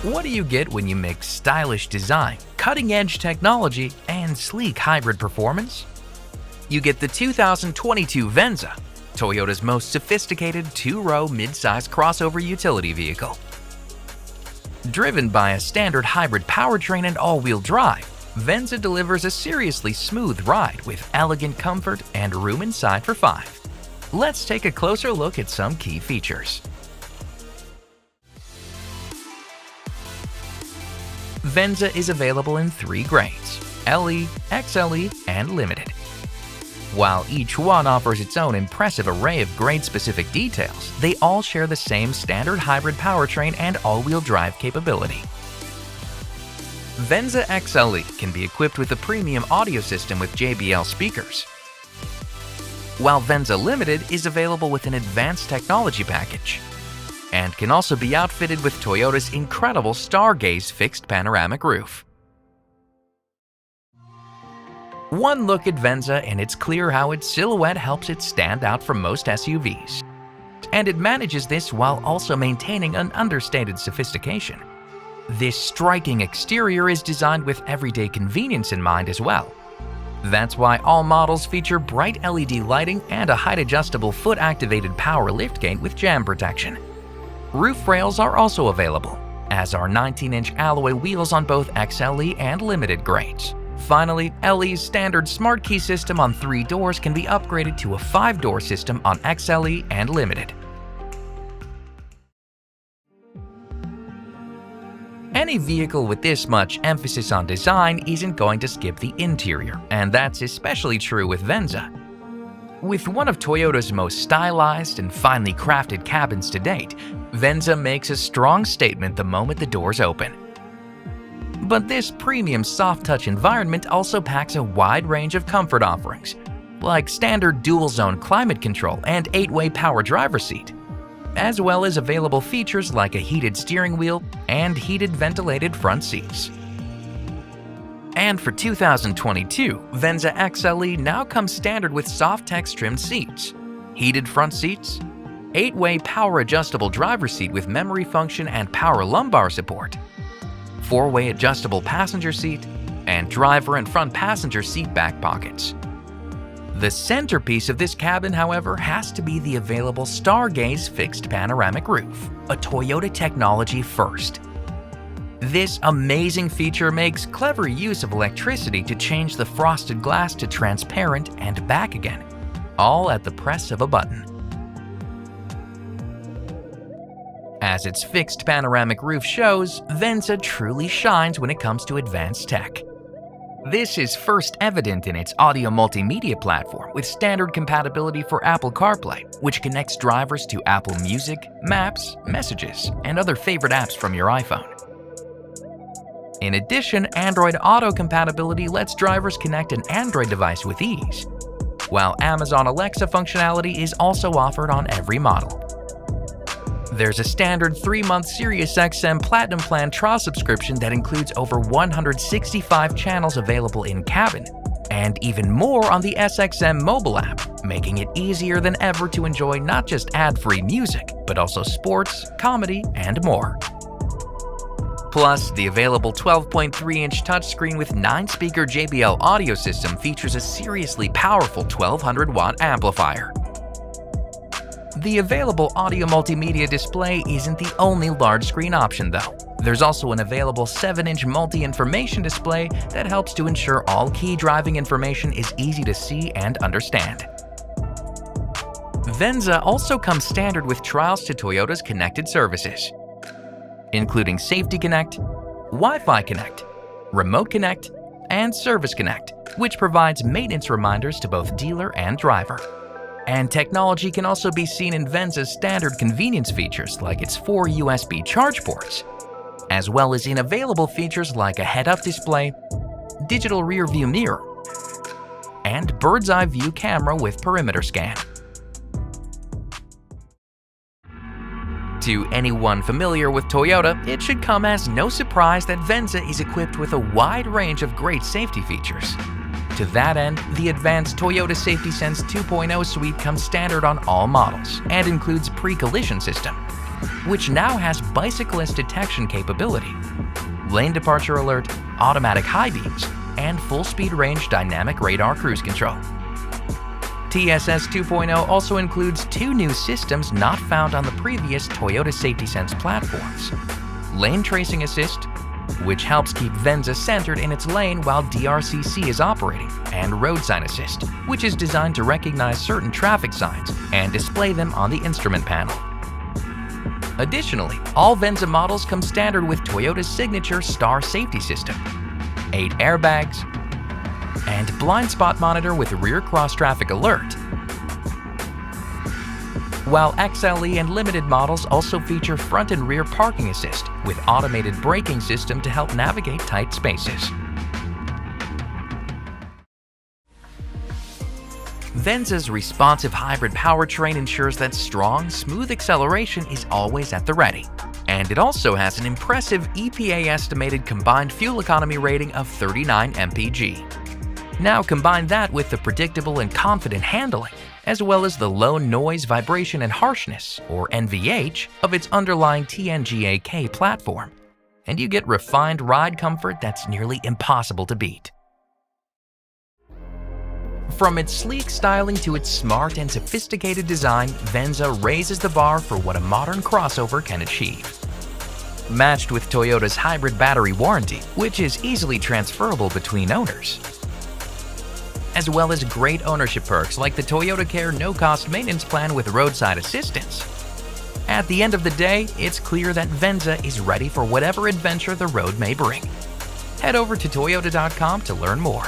What do you get when you mix stylish design, cutting-edge technology, and sleek hybrid performance? You get the 2022 Venza, Toyota's most sophisticated two-row mid-size crossover utility vehicle. Driven by a standard hybrid powertrain and all-wheel drive, Venza delivers a seriously smooth ride with elegant comfort and room inside for 5. Let's take a closer look at some key features. Venza is available in 3 grades: LE, XLE, and Limited. While each one offers its own impressive array of grade-specific details, they all share the same standard hybrid powertrain and all-wheel drive capability. Venza XLE can be equipped with a premium audio system with JBL speakers, while Venza Limited is available with an advanced technology package and can also be outfitted with Toyota's incredible Stargaze fixed panoramic roof. One look at Venza and it's clear how its silhouette helps it stand out from most SUVs. And it manages this while also maintaining an understated sophistication. This striking exterior is designed with everyday convenience in mind as well. That's why all models feature bright LED lighting and a height-adjustable foot-activated power liftgate with jam protection. Roof rails are also available, as are 19-inch alloy wheels on both XLE and Limited grades. Finally, LE's standard smart key system on 3 doors can be upgraded to a 5-door system on XLE and Limited. Any vehicle with this much emphasis on design isn't going to skip the interior, and that's especially true with Venza. With one of Toyota's most stylized and finely crafted cabins to date, Venza makes a strong statement the moment the doors open. But this premium soft-touch environment also packs a wide range of comfort offerings, like standard dual-zone climate control and 8-way power driver's seat, as well as available features like a heated steering wheel and heated ventilated front seats. And for 2022, Venza XLE now comes standard with soft-text trimmed seats, heated front seats, 8-way power adjustable driver's seat with memory function and power lumbar support, 4-way adjustable passenger seat, and driver and front passenger seat back pockets. The centerpiece of this cabin, however, has to be the available Stargaze fixed panoramic roof, a Toyota technology first. This amazing feature makes clever use of electricity to change the frosted glass to transparent and back again, all at the press of a button. As its fixed panoramic roof shows, Venza truly shines when it comes to advanced tech. This is first evident in its audio multimedia platform with standard compatibility for Apple CarPlay, which connects drivers to Apple Music, Maps, Messages, and other favorite apps from your iPhone. In addition, Android Auto compatibility lets drivers connect an Android device with ease, while Amazon Alexa functionality is also offered on every model. There's a standard 3-month SiriusXM Platinum Plan trial subscription that includes over 165 channels available in cabin, and even more on the SXM mobile app, making it easier than ever to enjoy not just ad-free music, but also sports, comedy, and more. Plus, the available 12.3-inch touchscreen with 9-speaker JBL audio system features a seriously powerful 1200-watt amplifier. The available audio multimedia display isn't the only large-screen option, though. There's also an available 7-inch multi-information display that helps to ensure all key driving information is easy to see and understand. Venza also comes standard with trials to Toyota's connected services, including Safety Connect, Wi-Fi Connect, Remote Connect, and Service Connect, which provides maintenance reminders to both dealer and driver. And technology can also be seen in Venza's standard convenience features like its 4 USB charge ports, as well as in available features like a head-up display, digital rear-view mirror, and bird's-eye view camera with perimeter scan. To anyone familiar with Toyota, it should come as no surprise that Venza is equipped with a wide range of great safety features. To that end, the advanced Toyota Safety Sense 2.0 suite comes standard on all models and includes pre-collision system, which now has bicyclist detection capability, lane departure alert, automatic high beams, and full-speed range dynamic radar cruise control. TSS 2.0 also includes 2 new systems not found on the previous Toyota Safety Sense platforms: lane tracing assist, which helps keep Venza centered in its lane while DRCC is operating, and road sign assist, which is designed to recognize certain traffic signs and display them on the instrument panel. Additionally, all Venza models come standard with Toyota's signature Star safety system, 8 airbags, and blind spot monitor with rear cross-traffic alert. While XLE and limited models also feature front and rear parking assist with automated braking system to help navigate tight spaces. Venza's responsive hybrid powertrain ensures that strong, smooth acceleration is always at the ready. And it also has an impressive EPA-estimated combined fuel economy rating of 39 mpg. Now combine that with the predictable and confident handling, as well as the low noise, vibration, and harshness, or NVH, of its underlying TNGA-K platform, and you get refined ride comfort that's nearly impossible to beat. From its sleek styling to its smart and sophisticated design, Venza raises the bar for what a modern crossover can achieve. Matched with Toyota's hybrid battery warranty, which is easily transferable between owners, as well as great ownership perks like the Toyota Care no-cost maintenance plan with roadside assistance. At the end of the day, it's clear that Venza is ready for whatever adventure the road may bring. Head over to toyota.com to learn more.